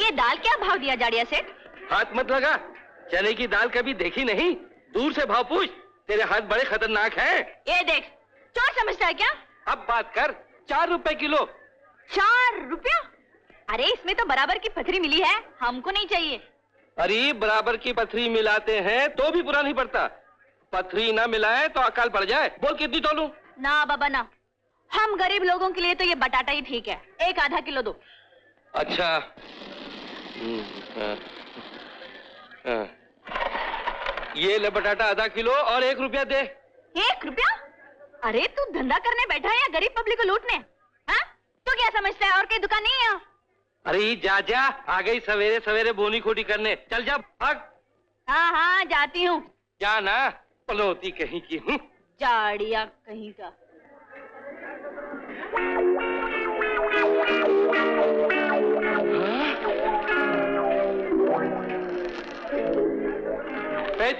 ये दाल क्या भाव दिया जाड़िया सेठ? हाथ मत लगा, चने की दाल कभी देखी नहीं, दूर से भाव पूछ, तेरे हाथ बड़े खतरनाक हैं। ये देख, चोर समझता है क्या? अब बात कर, 4 रुपए किलो। 4 रुपया? अरे इसमें तो बराबर की पथरी मिली है, हमको नहीं चाहिए। अरे बराबर की पथरी मिलाते हैं तो भी बुरा नहीं पड़ता, पथरी ना मिलाए तो अकाल पड़ जाए। बोल कितनी तोलूं? ना बाबा ना, हम गरीब लोगों के लिए तो ये बटाटा ही ठीक है, एक आधा किलो दो। अच्छा, ये ले बटाटा आधा किलो और 1 रुपया दे। 1 रुपया? अरे तू धंधा करने बैठा है या गरीब पब्लिक को लूटने? हाँ? तू क्या समझता है और कहीं दुकान नहीं है? अरे जा जा, आ गई सवेरे सवेरे बोनी खोटी करने, चल जा भाग। हाँ हाँ जाती हूँ। जा ना, पलोती कहीं की हूँ। जाड़िया कहीं का।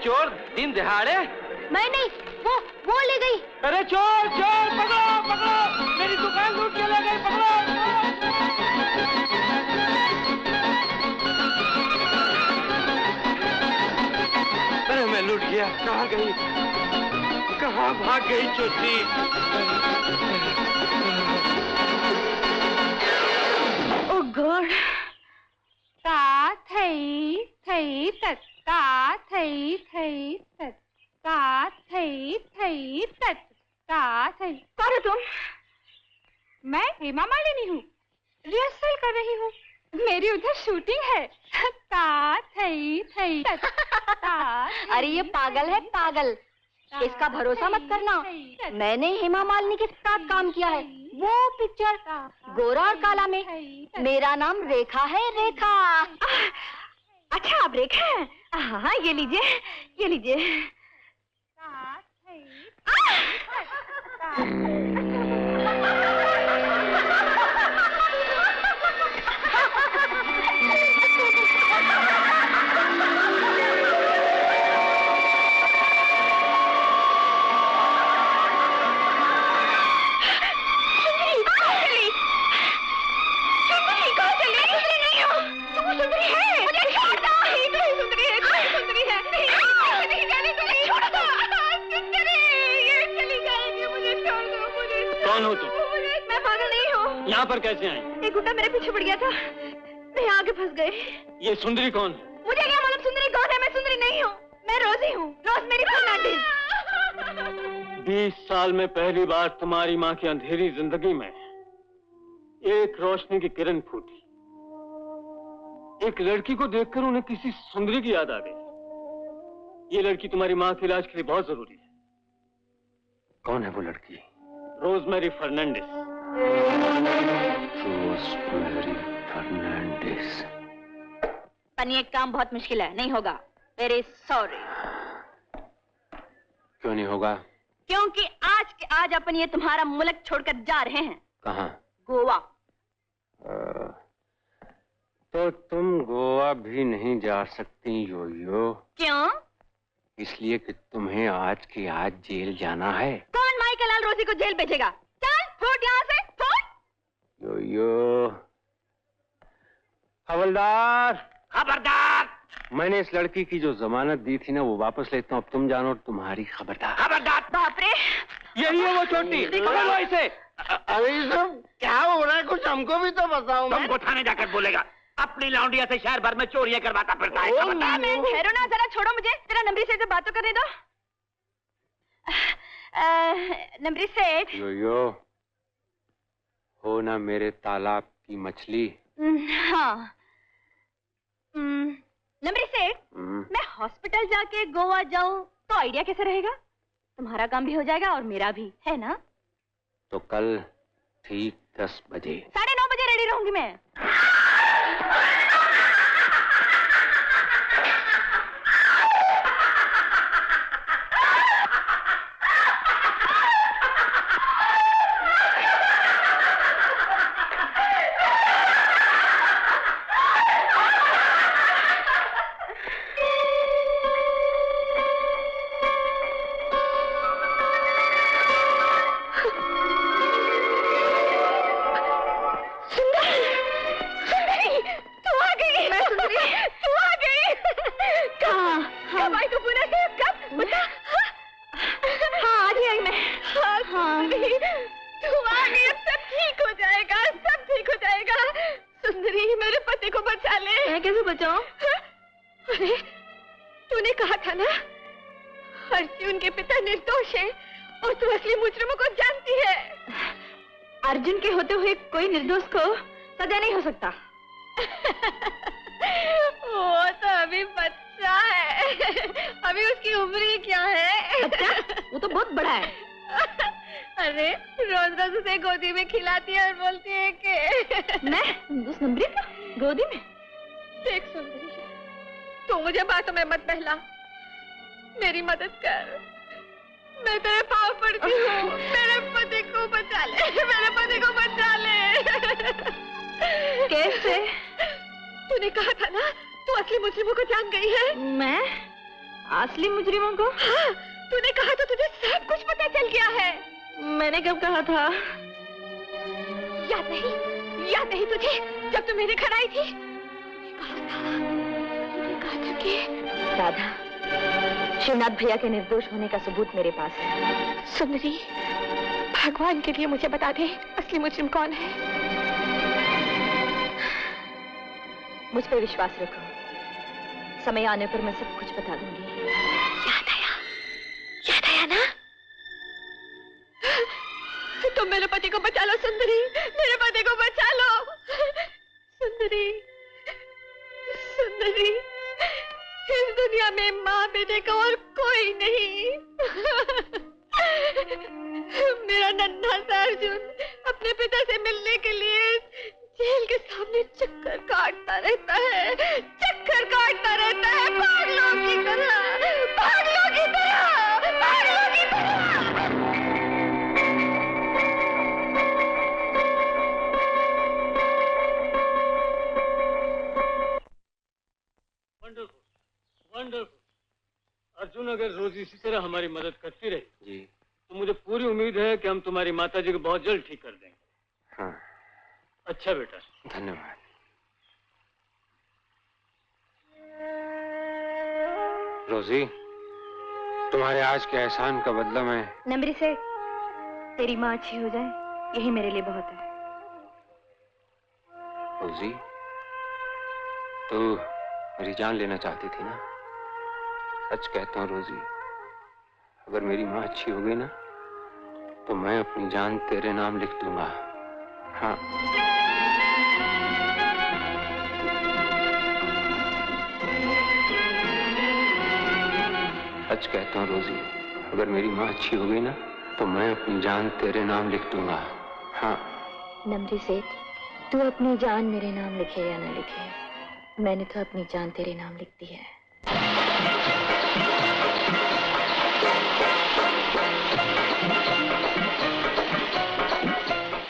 चोर दिन दिहाड़े? मैं नहीं, वो ले गई। अरे चोर चोर, पकड़ो पकड़ो, मेरी दुकान लूट के ले गई, पकड़ो। अरे मैं लूट गया, कहाँ गई, कहाँ भाग गई चोरी? ओ गॉड। ता थई थई तत, ता थई थई तत, ता थई थई तत, ता थई। कौन हो तुम? मैं हेमा मालिनी हूँ, रिहर्सल कर रही हूँ, मेरी उधर शूटिंग है। ता थई थई तत, ता। अरे ये पागल है पागल, इसका भरोसा मत करना। मैंने हेमा मालिनी के साथ काम किया है, वो पिक्चर गोरा और काला में। मेरा नाम रेखा है, रेखा। अच्छा आप रेखा है? हाँ ये लीजिए, ये लीजिए। कौन हो तुम? मैं पागल नहीं हूँ। यहाँ पर कैसे आई? एक गुंडा मेरे पीछे पड़ गया था, मैं आगे फंस गई। ये सुंदरी कौन है? मुझे क्या मालूम सुंदरी कौन है, मैं सुंदरी नहीं हूँ, मैं रोजी हूँ, रोजमेरी फर्नांडीज। 20 साल में पहली बार तुम्हारी माँ की अंधेरी जिंदगी में एक रोशनी की किरण फूटी। एक लड़की को देखकर उन्हें किसी सुंदरी की याद आ गई। ये लड़की तुम्हारी माँ के इलाज के लिए बहुत जरूरी है। कौन है वो लड़की? रोजमेरी फर्नांडिस। रोजमेरी फर्नांडिस। पनी एक काम बहुत मुश्किल है, नहीं होगा। Very sorry. क्यों नहीं होगा? क्योंकि आज के आज अपन ये तुम्हारा मुल्क छोड़कर जा रहे हैं। कहाँ? गोवा। तो तुम गोवा भी नहीं जा सकती योयो। क्यों? इसलिए कि तुम्हें आज के आज जेल जाना है। कौन माइकल लाल रोजी को जेल भेजेगा? चल फुट यहाँ से, फुट। योयो। हवलदार। खबरदार! मैंने इस लड़की की जो जमानत दी थी ना वो वापस लेता हूँ। अब तुम जानो और तुम्हारी खबरदार। खबरदार! बाप रे, यही है वो छोटी। पकड़ लो इसे। अरे सब क्या हो रहा है, कुछ हमको भी तो बताओ। तुमको थाने जाकर बोलेगा, अपनी लौंडिया से शहर भर में चोरियां करवाता फिरता है। खबरदार! ठहरो ना जरा, छोड़ो मुझे, तेरा नंबरी सेठ से बात तो करने दो। नंबरी सेठ। योयो, हो ना मेरे तालाब की मछली। हाँ। नंबरी सेठ, मैं हॉस्पिटल जाके गोवा जाऊं तो आइडिया कैसे रहेगा? तुम्हारा काम भी हो जाएगा और मेरा भी, है ना? तो कल ठीक 10 बजे। 9:30 बजे रेडी रहूंगी मैं। तू आ गई, अब सब ठीक हो जाएगा, सब ठीक हो जाएगा। सुंदरी, मेरे पति को बचा ले। मैं कैसे बचाऊं? अरे तूने कहा था ना अर्जुन के पिता निर्दोष है और तू असली मुजरिमों को जानती है। अर्जुन के होते हुए कोई निर्दोष को सजा नहीं हो सकता। वो तो अभी बच्चा है, अभी उसकी उम्र ही क्या है? बच्चा? वो तो बहुत बड़ा है। अरे रोज रोज उसे गोदी में खिलाती है और बोलती है कि मैं उस नंबरी का गोदी में। देख सुंदरी, तू मुझे बातों में मत बहला, मेरी मदद कर, मैं तेरे पाँव पड़ती हूँ। मेरे पति को बचा ले, मेरे पति को बचा ले। कैसे? तूने कहा था ना तू असली मुजरिमों को जान गई है। मैं असली मुजरिमों को? हाँ, तूने कहा तो तुझे सब कुछ पता चल गया है। मैंने कब कहा था? याद नहीं तुझे, जब तू मेरे घर आई थी? कहा था कि राधा, शिवनाथ भैया के निर्दोष होने का सबूत मेरे पास है। सुंदरी, भगवान के लिए मुझे बता दे असली मुजरिम कौन है। मुझ पर विश्वास रखो, समय आने पर मैं सब कुछ बता दूंगी। याद आया ना? तुम मेरे पति को बचा लो सुंदरी, मेरे पति को बचा लो। सुंदरी, सुंदरी, इस दुनिया में माँ बेटे का और कोई नहीं। मेरा नन्हा सा अर्जुन अपने पिता से मिलने के लिए जेल के सामने चक्कर काटता रहता है, चक्कर काटता रहता है, पागलों की तरह, पागलों की तरह, पागलों की तरह। Wonderful, wonderful. अर्जुन, अगर रोज इसी तरह हमारी मदद करती रही जी, तो मुझे पूरी उम्मीद है कि हम तुम्हारी माताजी को बहुत जल्द ठीक कर देंगे। हाँ। अच्छा बेटा, धन्यवाद। रोजी, तुम्हारे आज के एहसान का बदला मैं नंबरी से तेरी माँ अच्छी हो जाए, यही मेरे लिए बहुत है। रोजी, तू मेरी जान लेना चाहती थी ना? सच कहता हूँ रोजी, अगर मेरी माँ अच्छी हो गई ना, तो मैं अपनी जान तेरे नाम लिख दूंगा। हाँ। सच कहता हूँ रोजी, अगर मेरी माँ अच्छी हो गई ना, तो मैं अपनी जान तेरे नाम लिख दूंगा। हाँ। नमरी सेठ, तू अपनी जान मेरे नाम लिखे या न लिखे, मैंने तो अपनी जान तेरे नाम लिख दी है।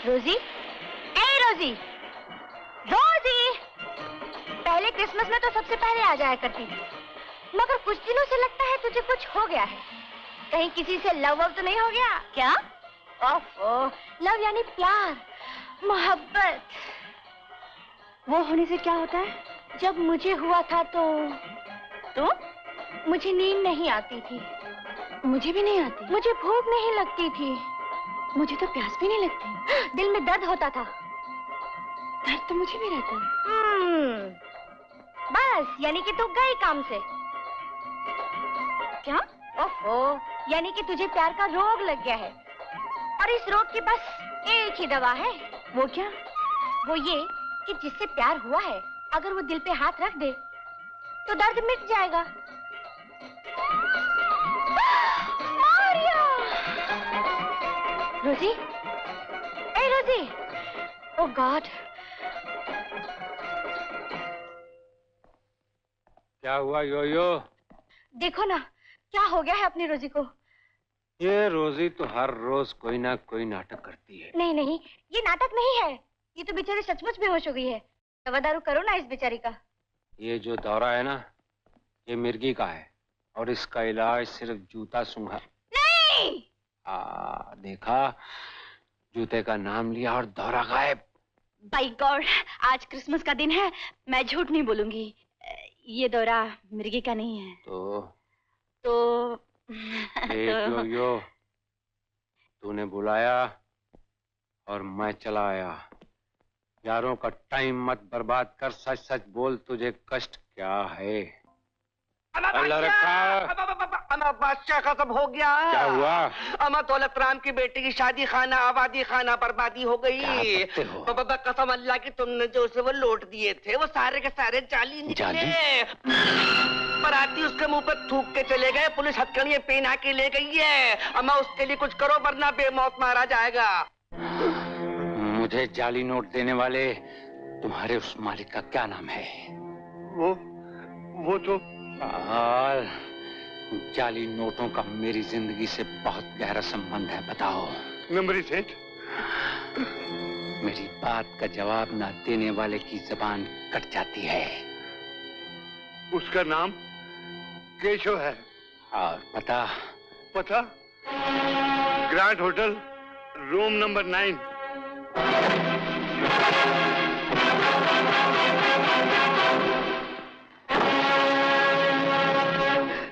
रोजी, ए रोजी, रोजी, पहले क्रिसमस में तो सबसे पहले आ जाया करती थी, मगर कुछ दिनों से लगता है तुझे कुछ हो गया है। कहीं किसी से लव तो नहीं हो गया क्या? ओफो, लव यानी प्यार, मोहब्बत। वो होने से क्या होता है? जब मुझे हुआ था तो मुझे नींद नहीं आती थी। मुझे भी नहीं आती। मुझे भूख नहीं लगती थी। मुझे तो प्यास भी नहीं लगती। दिल में दर्द होता था। दर्द तो मुझे भी रहता है। बस, यानी कि तू गई काम से। क्या? ओफो, यानी कि तुझे प्यार का रोग लग गया है, और इस रोग की बस एक ही दवा है। वो क्या? वो ये कि जिससे प्यार हुआ है, अगर वो दिल पे हाथ रख दे तो दर्द मिट जाएगा। रोजी, ए रोजी, ओ गॉड। क्या हुआ योयो? देखो ना, क्या हो गया है अपनी रोजी को। ये रोजी तो हर रोज कोई ना कोई नाटक करती है। नहीं नहीं, ये नाटक नहीं है, ये तो बेचारी सचमुच बेहोश हो गई है। दवा दारू करो ना इस बेचारी का। ये जो दौरा है ना, ये मिर्गी का है, और इसका इलाज सिर्फ जूता सूंघा। नहीं! देखा, जूते का नाम लिया और दौरा गायब। बाय गॉड, आज क्रिसमस का दिन है, मैं झूठ नहीं बोलूंगी। ये दौरा मिर्गी का नहीं है। तो यो, तूने बुलाया और मैं चला आया। यारों का टाइम मत बर्बाद कर, सच सच बोल तुझे कष्ट क्या है? अल्लाह रखा। अमा बादशाह खत्म हो गया। क्या हुआ? अमा दौलत राम की बेटी की शादी खाना आबादी खाना बर्बादी हो गई। कसम अल्लाह की, तुमने जो उसे वो लौट दिए थे वो सारे के सारे जाली निकले। बराती उसके मुंह पर थूक के चले गए, पुलिस हथकड़ियां पहना के ले गई है। अमा उसके लिए कुछ करो वरना बेमौत मारा जाएगा। मुझे जाली नोट देने वाले तुम्हारे उस मालिक का क्या नाम है? वो तो जाली नोटों का मेरी जिंदगी से बहुत गहरा संबंध है, बताओ। मेमोरी सेठ। मेरी बात का जवाब ना देने वाले की जबान कट जाती है। उसका नाम केशव है। और पता? पता? Grand hotel, room number 9।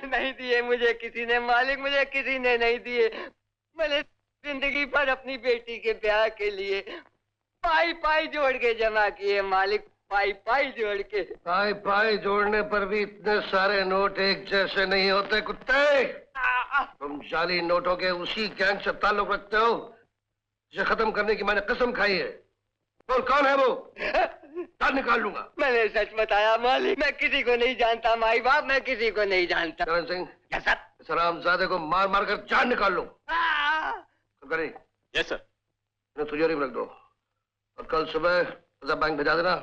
नहीं दिए मुझे किसी ने मालिक, मुझे किसी ने नहीं दिए। मैंने जिंदगी भर अपनी बेटी के ब्याह के लिए पाई पाई जोड़ के जमा किए मालिक, पाई पाई जोड़ के। पाई पाई जोड़ने पर भी इतने सारे नोट एक जैसे नहीं होते कुत्ते। तुम जाली नोटों के उसी गैंग से ताल्लुक रखते हो जिसे खत्म करने की मैंने कसम खाई है। बोल कौन है वो? जान निकाल लूंगा। मैंने सच बताया मालिक, मैं किसी को नहीं जानता माई बाप, मैं किसी को नहीं जानता। चरण सिंह, इस हरामजादे को मार मार कर जान निकाल लो। Yes sir. तिजोरी में रख दो और कल सुबह बैंक भेजा देना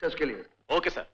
टेस्ट के लिए। Okay sir.